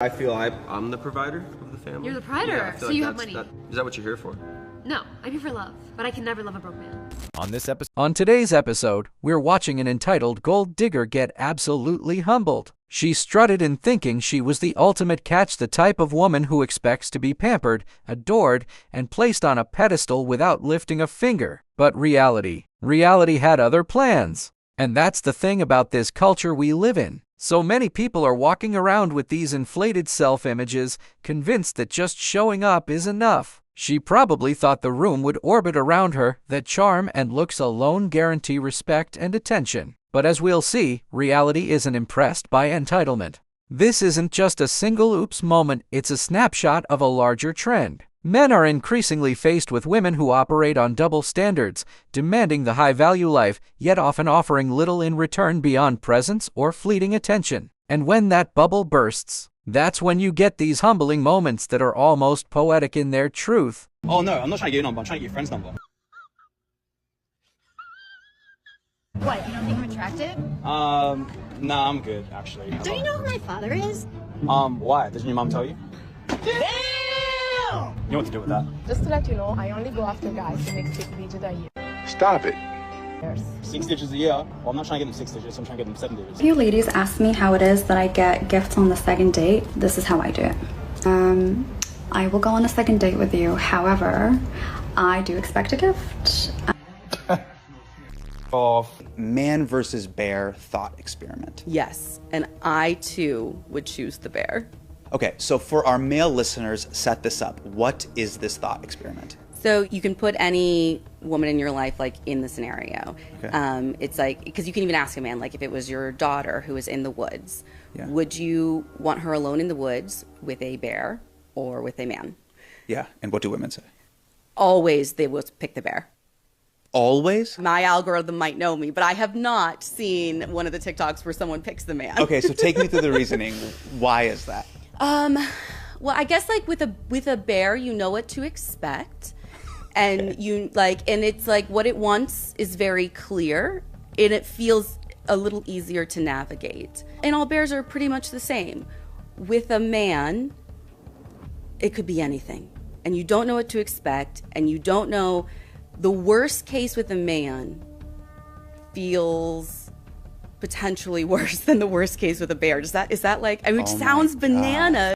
I feel I'm the provider of the family. You're the provider, yeah, so you have money. Is that what you're here for? No, I'm here for love, but I can never love a broke man. On today's episode, we're watching an entitled gold digger get absolutely humbled. She strutted in thinking she was the ultimate catch, the type of woman who expects to be pampered, adored, and placed on a pedestal without lifting a finger. But reality had other plans. And that's the thing about this culture we live in. So many people are walking around with these inflated self-images, convinced that just showing up is enough. She probably thought the room would orbit around her, that charm and looks alone guarantee respect and attention. But as we'll see, reality isn't impressed by entitlement. This isn't just a single oops moment, it's a snapshot of a larger trend. Men are increasingly faced with women who operate on double standards, demanding the high-value life, yet often offering little in return beyond presence or fleeting attention. And when that bubble bursts, that's when you get these humbling moments that are almost poetic in their truth. Oh no, I'm not trying to get your number, I'm trying to get your friend's number. What, you don't think I'm attractive? Nah, I'm good, actually. Do you know who my father is? Why? Doesn't your mom tell you? Damn! You know what to do with that? Just to let you know, I only go after guys who make 6 digits a year. Stop it. 6 digits a year? Well, I'm not trying to get them 6 digits, I'm trying to get them 7 digits. If you ladies ask me how it is that I get gifts on the second date, this is how I do it. I will go on a second date with you. However, I do expect a gift. Of man versus bear thought experiment. Yes, and I too would choose the bear. Okay, so for our male listeners, set this up. What is this thought experiment? So you can put any woman in your life like in the scenario. Okay. It's like, because you can even ask a man, like if it was your daughter who was in the woods, would you want her alone in the woods with a bear or with a man? Yeah, and what do women say? Always they will pick the bear. Always? My algorithm might know me, but I have not seen one of the TikToks where someone picks the man. Okay, so take me through the reasoning. Why is that? Well, I guess like with a bear, you know what to expect. And and it's like what it wants is very clear and it feels a little easier to navigate. And all bears are pretty much the same. With a man, it could be anything. And you don't know what to expect, and you don't know. The worst case with a man feels potentially worse than the worst case with a bear. Is that like, I mean, it sounds banana.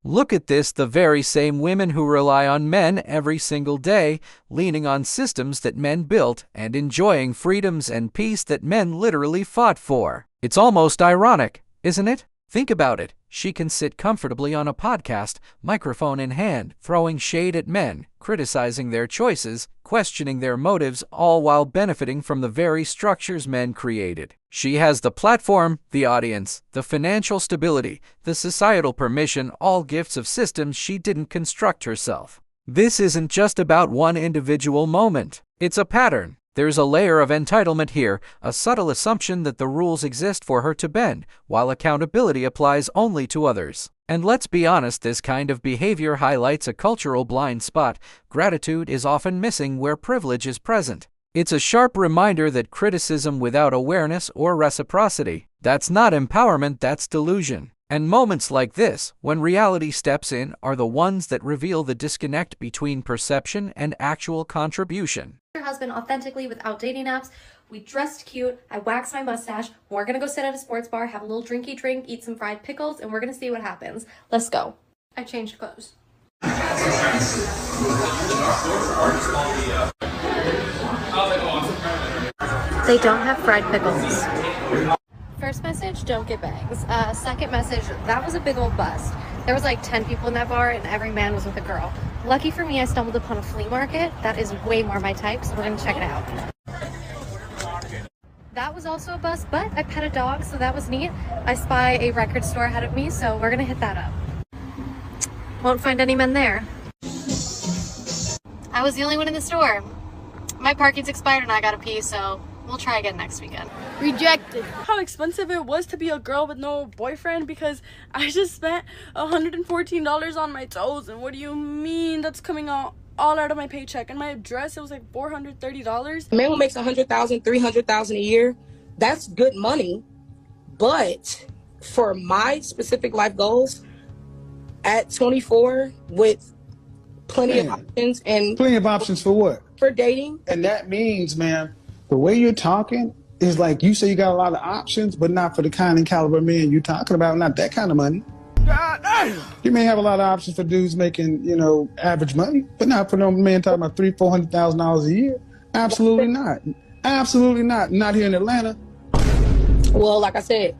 Look at this, the very same women who rely on men every single day, leaning on systems that men built and enjoying freedoms and peace that men literally fought for. It's almost ironic, isn't it? Think about it. She can sit comfortably on a podcast, microphone in hand, throwing shade at men, criticizing their choices, questioning their motives, all while benefiting from the very structures men created. She has the platform, the audience, the financial stability, the societal permission, all gifts of systems she didn't construct herself. This isn't just about one individual moment. It's a pattern. There's a layer of entitlement here, a subtle assumption that the rules exist for her to bend, while accountability applies only to others. And let's be honest, this kind of behavior highlights a cultural blind spot. Gratitude is often missing where privilege is present. It's a sharp reminder that criticism without awareness or reciprocity, that's not empowerment, that's delusion. And moments like this, when reality steps in, are the ones that reveal the disconnect between perception and actual contribution. Your husband authentically without dating apps. We dressed cute. I waxed my mustache. We're gonna go sit at a sports bar, have a little drinky drink, eat some fried pickles, and we're gonna see what happens. Let's go. I changed clothes. They don't have fried pickles. First message, don't get bangs. Second message, that was a big old bust. There was like 10 people in that bar and every man was with a girl. Lucky for me, I stumbled upon a flea market. That is way more my type, so we're gonna check it out. That was also a bust, but I pet a dog, so that was neat. I spy a record store ahead of me, so we're gonna hit that up. Won't find any men there. I was the only one in the store. My parking's expired and I gotta pee, so we'll try again next weekend. Rejected. How expensive it was to be a girl with no boyfriend because I just spent $114 on my toes. And what do you mean that's coming out all out of my paycheck? And my dress, it was like $430. A man who makes $100,000, $300,000 a year, that's good money. But for my specific life goals, at 24 with plenty of options and plenty of options for what? For dating. And that means, man, the way you're talking is like you say you got a lot of options, but not for the kind and caliber man you're talking about, not that kind of money. God damn. You may have a lot of options for dudes making, you know, average money, but not for no man talking about $300,000-$400,000 a year. Absolutely not. Absolutely not. Not here in Atlanta. Well, like I said,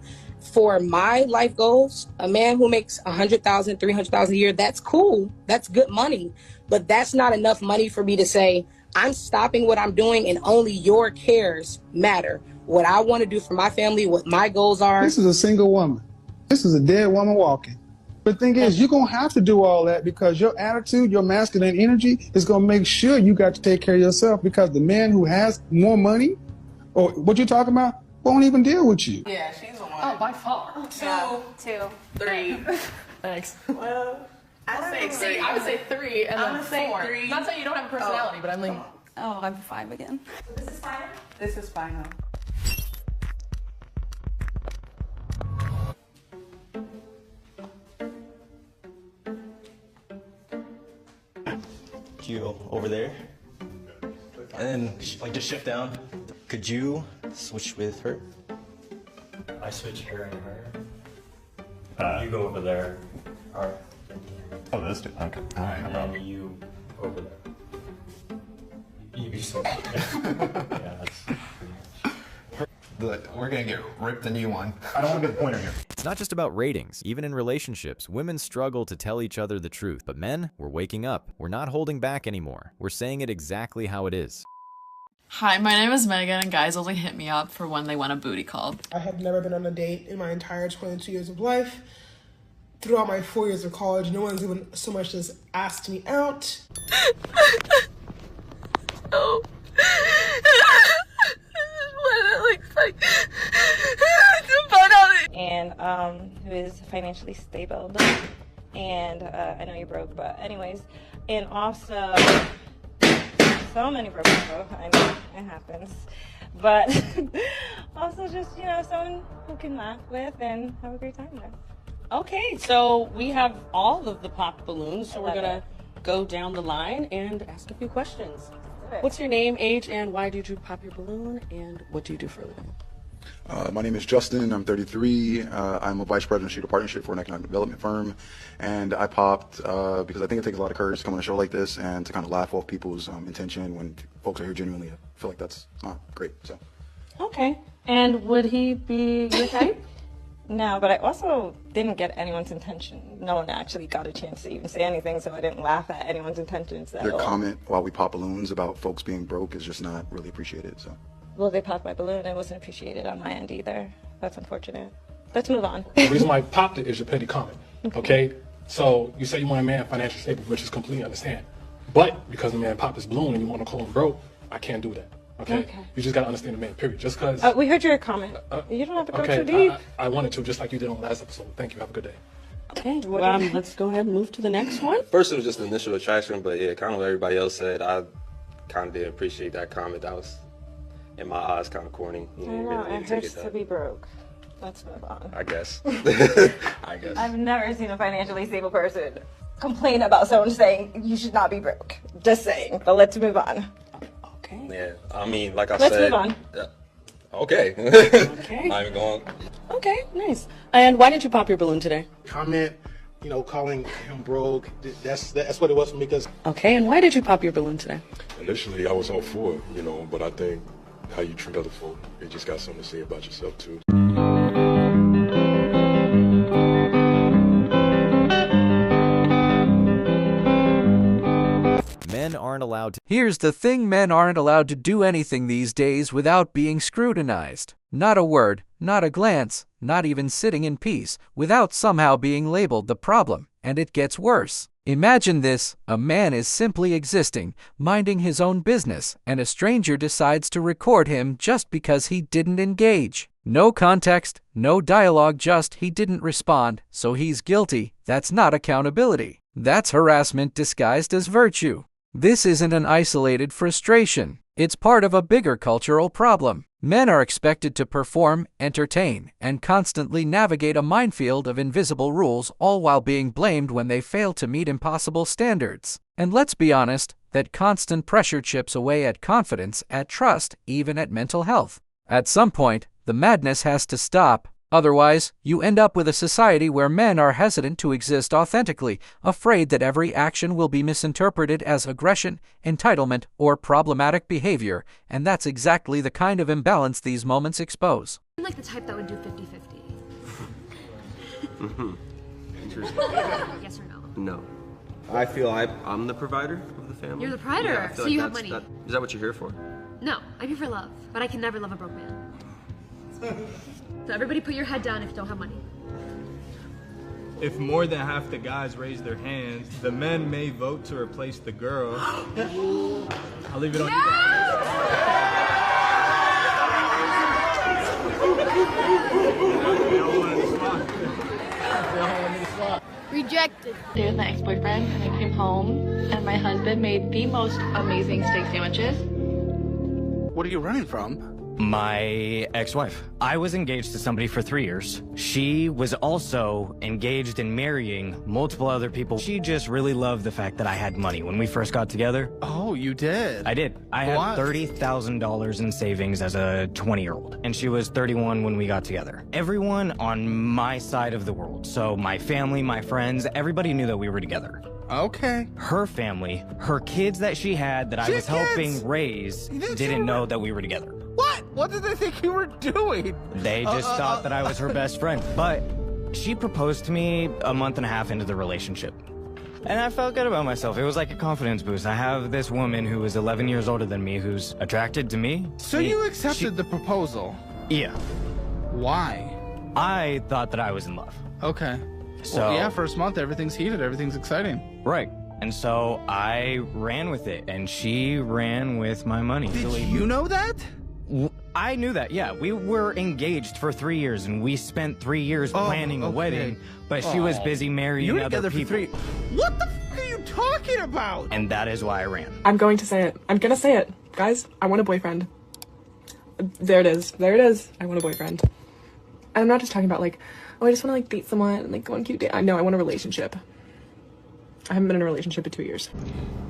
for my life goals, a man who makes $100,000, $300,000 a year, that's cool. That's good money. But that's not enough money for me to say, I'm stopping what I'm doing and only your cares matter. What I want to do for my family, what my goals are. This is a single woman. This is a dead woman walking. But the thing is, you're going to have to do all that because your attitude, your masculine energy is going to make sure you got to take care of yourself, because the man who has more money, or what you're talking about, won't even deal with you. Yeah, she's the one. Oh, by far. Two. 3. Thanks. Well, I would say 3 and then 4. 3. Not saying you don't have a personality, but I'm like, Oh, I'm 5 again. This is final? This is final. You over there, and then like just shift down. Could you switch with her? I switch her and her. You go over there. Alright. Oh, those two. Okay. All right. And then you over there. You be so. Yeah, that's. We're gonna get ripped a new one. I don't want to be the pointer here. It's not just about ratings. Even in relationships, women struggle to tell each other the truth. But men, we're waking up. We're not holding back anymore. We're saying it exactly how it is. Hi, my name is Megan, and guys only hit me up for when they want a booty call. I have never been on a date in my entire 22 years of life. Throughout my 4 years of college, no one's even so much as asked me out. Oh. And who is financially stable, and I know you're broke, but anyways, and also so many broke people. I know it happens, but also just, you know, someone who can laugh with and have a great time with. Okay, so we have all of the pop balloons, so we're gonna go down the line and ask a few questions. What's your name, age, and why did you pop your balloon, and what do you do for a living? My name is Justin. I'm 33. I'm a vice president of Shooter Partnership for an economic development firm, and I popped because I think it takes a lot of courage to come on a show like this and to kind of laugh off people's intention when folks are here genuinely. I feel like that's great. So. Okay, and would he be your type? No, but I also didn't get anyone's attention. No one actually got a chance to even say anything, so I didn't laugh at anyone's intentions at all. Your comment while we pop balloons about folks being broke is just not really appreciated. So. Well, they popped my balloon. It wasn't appreciated on my end either. That's unfortunate. Let's move on. The reason why I popped it is your petty comment. Okay? So you say you want a man financially stable, which is completely understand. But because the man popped his balloon and you want to call him broke, I can't do that. Okay? You just got to understand the man, period. Just because... we heard your comment. You don't have to go okay, too deep. I wanted to, just like you did on the last episode. Thank you. Have a good day. Okay, let's go ahead and move to the next one. First, it was just initial attraction, but yeah, kind of what everybody else said. I kind of didn't appreciate that comment. That was, in my eyes, kind of corny. You I know, really it didn't take hurts it to be broke. Let's move on. I guess. I guess. I've never seen a financially stable person complain about someone saying you should not be broke. Just saying. But let's move on. Okay. Yeah, I mean, like I Let's said. move on. Okay. Okay. Not even going. Okay, nice. And why didn't you pop your balloon today? Comment, you know, calling him broke. That's what it was for me. Because. Okay, and why did you pop your balloon today? Initially, I was all for it, you know, but I think how you treat other folk, it just got something to say about yourself too. Men aren't allowed to. Here's the thing: men aren't allowed to do anything these days without being scrutinized. Not a word, not a glance, not even sitting in peace, without somehow being labeled the problem. And it gets worse. Imagine this: a man is simply existing, minding his own business, and a stranger decides to record him just because he didn't engage. No context, no dialogue, just he didn't respond, so he's guilty. That's not accountability. That's harassment disguised as virtue. This isn't an isolated frustration. It's part of a bigger cultural problem. Men are expected to perform, entertain, and constantly navigate a minefield of invisible rules, all while being blamed when they fail to meet impossible standards. And let's be honest, that constant pressure chips away at confidence, at trust, even at mental health. At some point, the madness has to stop. Otherwise, you end up with a society where men are hesitant to exist authentically, afraid that every action will be misinterpreted as aggression, entitlement, or problematic behavior, and that's exactly the kind of imbalance these moments expose. I'm like the type that would do 50-50. Interesting. Yes or no? No. I feel I'm the provider of the family. You're the provider, Yeah, I feel so like you have that's- money. Is that what you're here for? No, I'm here for love, but I can never love a broke man. So everybody put your head down if you don't have money. If more than half the guys raise their hands, the men may vote to replace the girl. I'll leave it on Rejected. There was my ex-boyfriend, and I came home, and my husband made the most amazing steak sandwiches. What are you running from? My ex-wife. I was engaged to somebody for 3 years. She was also engaged and marrying multiple other people. She just really loved the fact that I had money when we first got together. Oh, you did? I did. I had $30,000 in savings as a 20-year-old, and she was 31 when we got together. Everyone on my side of the world, so my family, my friends, everybody knew that we were together. Okay. Her family, her kids that she had that I was helping raise, didn't know that we were together. What? What did they think you were doing? They just thought that I was her best friend. But she proposed to me a month and a half into the relationship. And I felt good about myself. It was like a confidence boost. I have this woman who is 11 years older than me who's attracted to me. So you accepted the proposal? Yeah. Why? I thought that I was in love. Okay. So Well, yeah, first month, everything's heated, everything's exciting. Right. And so I ran with it, and she ran with my money. Did you know that? I knew that, yeah. We were engaged for 3 years, and we spent 3 years planning a wedding, but she was busy marrying You were other together for people. What the f are you talking about? And that is why I ran. I'm going to say it. I'm gonna say it. Guys, I want a boyfriend. There it is. There it is. I want a boyfriend. And I'm not just talking about like, oh, I just want to like date someone and like go on cute date. I know I want a relationship. I haven't been in a relationship in 2 years.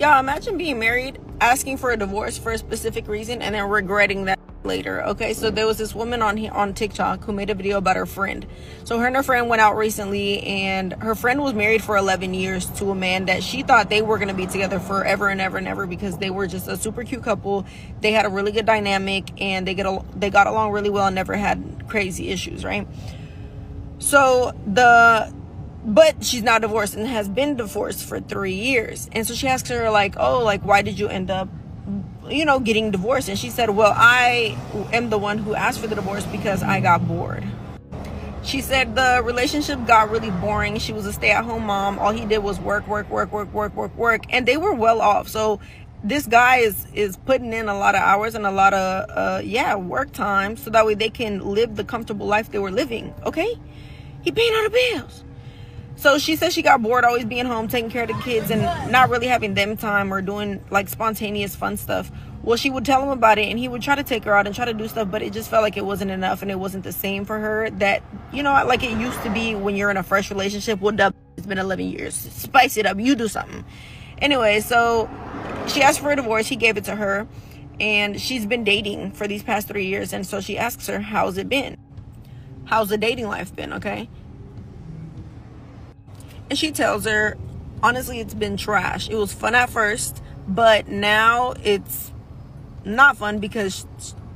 Y'all, imagine being married, asking for a divorce for a specific reason, and then regretting that later. Okay, so there was this woman on TikTok who made a video about her friend. So her and her friend went out recently, and her friend was married for 11 years to a man that she thought they were going to be together forever and ever and ever because they were just a super cute couple. They had a really good dynamic, and they got along really well and never had crazy issues, right? So but she's now divorced and has been divorced for 3 years. And so she asks her like, oh, like, why did you end up, getting divorced? And she said, well, I am the one who asked for the divorce because I got bored. She said the relationship got really boring. She was a stay-at-home mom. All he did was work. And they were well off. So this guy is putting in a lot of hours and a lot of, work time. So that way they can live the comfortable life they were living. Okay? He paying all the bills. So she said she got bored always being home, taking care of the kids and not really having them time or doing like spontaneous fun stuff. Well, she would tell him about it and he would try to take her out and try to do stuff, but it just felt like it wasn't enough and it wasn't the same for her that, like it used to be when you're in a fresh relationship. It's been 11 years. Spice it up. You do something. Anyway, so she asked for a divorce. He gave it to her and she's been dating for these past 3 years. And so she asks her, how's it been? How's the dating life been? Okay. And she tells her, honestly, it's been trash. It was fun at first, but now it's not fun because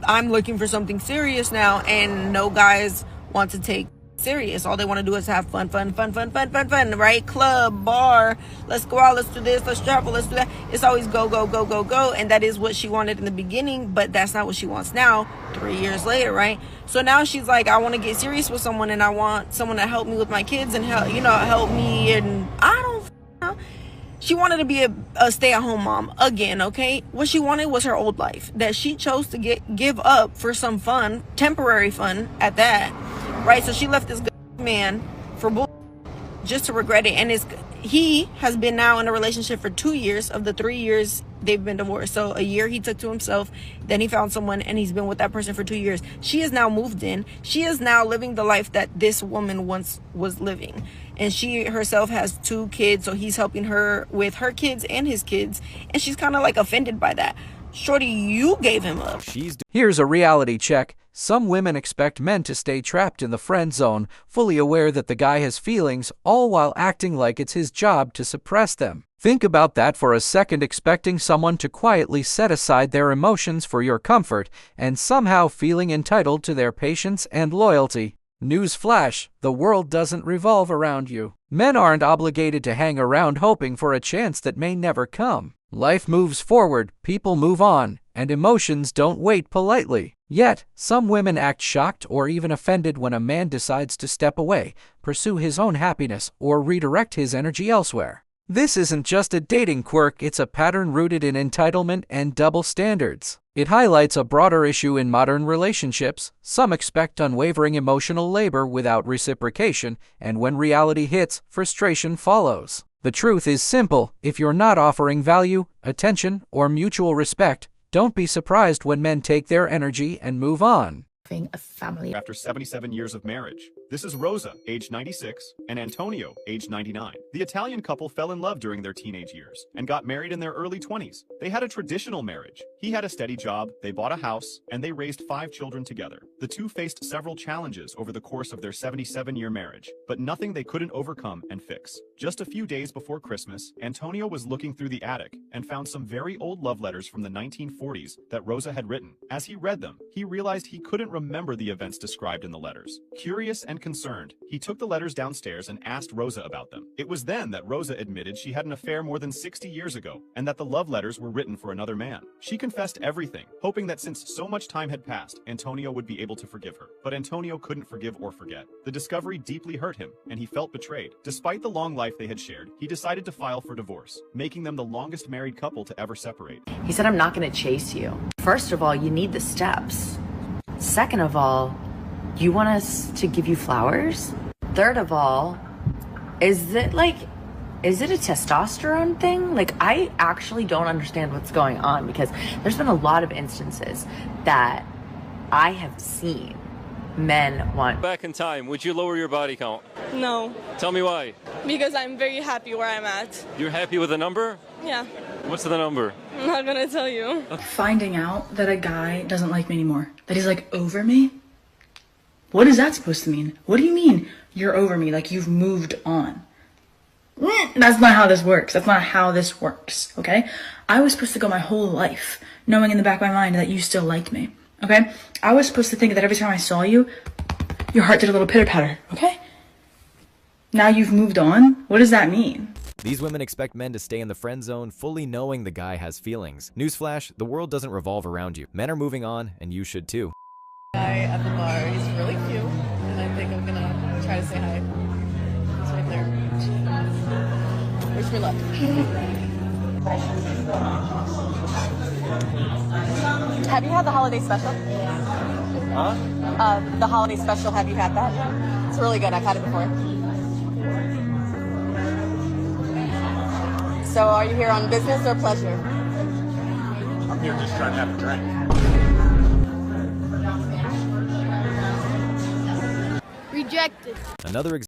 I'm looking for something serious now and no guys want to take serious. All they want to do is have fun, right? Club, bar, let's go out, let's do this, let's travel, let's do that. It's always go. And that is what she wanted in the beginning, but that's not what she wants now, 3 years later, right? So now she's like, I want to get serious with someone and I want someone to help me with my kids and help me. And I don't know. She wanted to be a stay-at-home mom again, okay? What she wanted was her old life that she chose to give up for some fun, temporary fun at that, right? So she left this good man for bull. just to regret it. And he has been now in a relationship for 2 years of the 3 years they've been divorced. So a year he took to himself, then he found someone, and he's been with that person for 2 years. She is now moved in. She is now living the life that this woman once was living. And she herself has 2 kids, so he's helping her with her kids and his kids. And she's kind of like offended by that. Shorty, you gave him up. Here's a reality check. Some women expect men to stay trapped in the friend zone, fully aware that the guy has feelings, all while acting like it's his job to suppress them. Think about that for a second, expecting someone to quietly set aside their emotions for your comfort and somehow feeling entitled to their patience and loyalty. Newsflash, the world doesn't revolve around you. Men aren't obligated to hang around hoping for a chance that may never come. Life moves forward, people move on, and emotions don't wait politely. Yet, some women act shocked or even offended when a man decides to step away, pursue his own happiness, or redirect his energy elsewhere. This isn't just a dating quirk, it's a pattern rooted in entitlement and double standards. It highlights a broader issue in modern relationships. Some expect unwavering emotional labor without reciprocation, and when reality hits, frustration follows. The truth is simple: if you're not offering value, attention, or mutual respect, don't be surprised when men take their energy and move on. A family. After 77 years of marriage. This is Rosa, age 96, and Antonio, age 99. The Italian couple fell in love during their teenage years and got married in their early 20s. They had a traditional marriage. He had a steady job, they bought a house, and they raised 5 children together. The two faced several challenges over the course of their 77-year marriage, but nothing they couldn't overcome and fix. Just a few days before Christmas, Antonio was looking through the attic and found some very old love letters from the 1940s that Rosa had written. As he read them, he realized he couldn't remember the events described in the letters. Curious and concerned, he took the letters downstairs and asked Rosa about them. It was then that Rosa admitted she had an affair more than 60 years ago and that the love letters were written for another man. She confessed everything, hoping that since so much time had passed, Antonio would be able to forgive her. But Antonio couldn't forgive or forget. The discovery deeply hurt him, and he felt betrayed. Despite the long life they had shared, he decided to file for divorce, making them the longest married couple to ever separate. He said, I'm not going to chase you. First of all, you need the steps. Second of all, you want us to give you flowers? Third of all, is it a testosterone thing? Like, I actually don't understand what's going on, because there's been a lot of instances that I have seen men want. Back in time, would you lower your body count? No. Tell me why. Because I'm very happy where I'm at. You're happy with the number? Yeah. What's the number? I'm not gonna tell you. Finding out that a guy doesn't like me anymore, that he's like over me, what is that supposed to mean? What do you mean you're over me? Like you've moved on? That's not how this works. That's not how this works, okay? I was supposed to go my whole life knowing in the back of my mind that you still liked me, okay? I was supposed to think that every time I saw you, your heart did a little pitter-patter, okay? Now you've moved on? What does that mean? These women expect men to stay in the friend zone, fully knowing the guy has feelings. Newsflash, the world doesn't revolve around you. Men are moving on, and you should too. Guy at the bar, he's really cute, and I think I'm gonna try to say hi. He's right there. Wish me luck. Have you had the holiday special? Huh? The holiday special, have you had that? It's really good, I've had it before. So are you here on business or pleasure? I'm here just trying to have a drink. Rejected. Another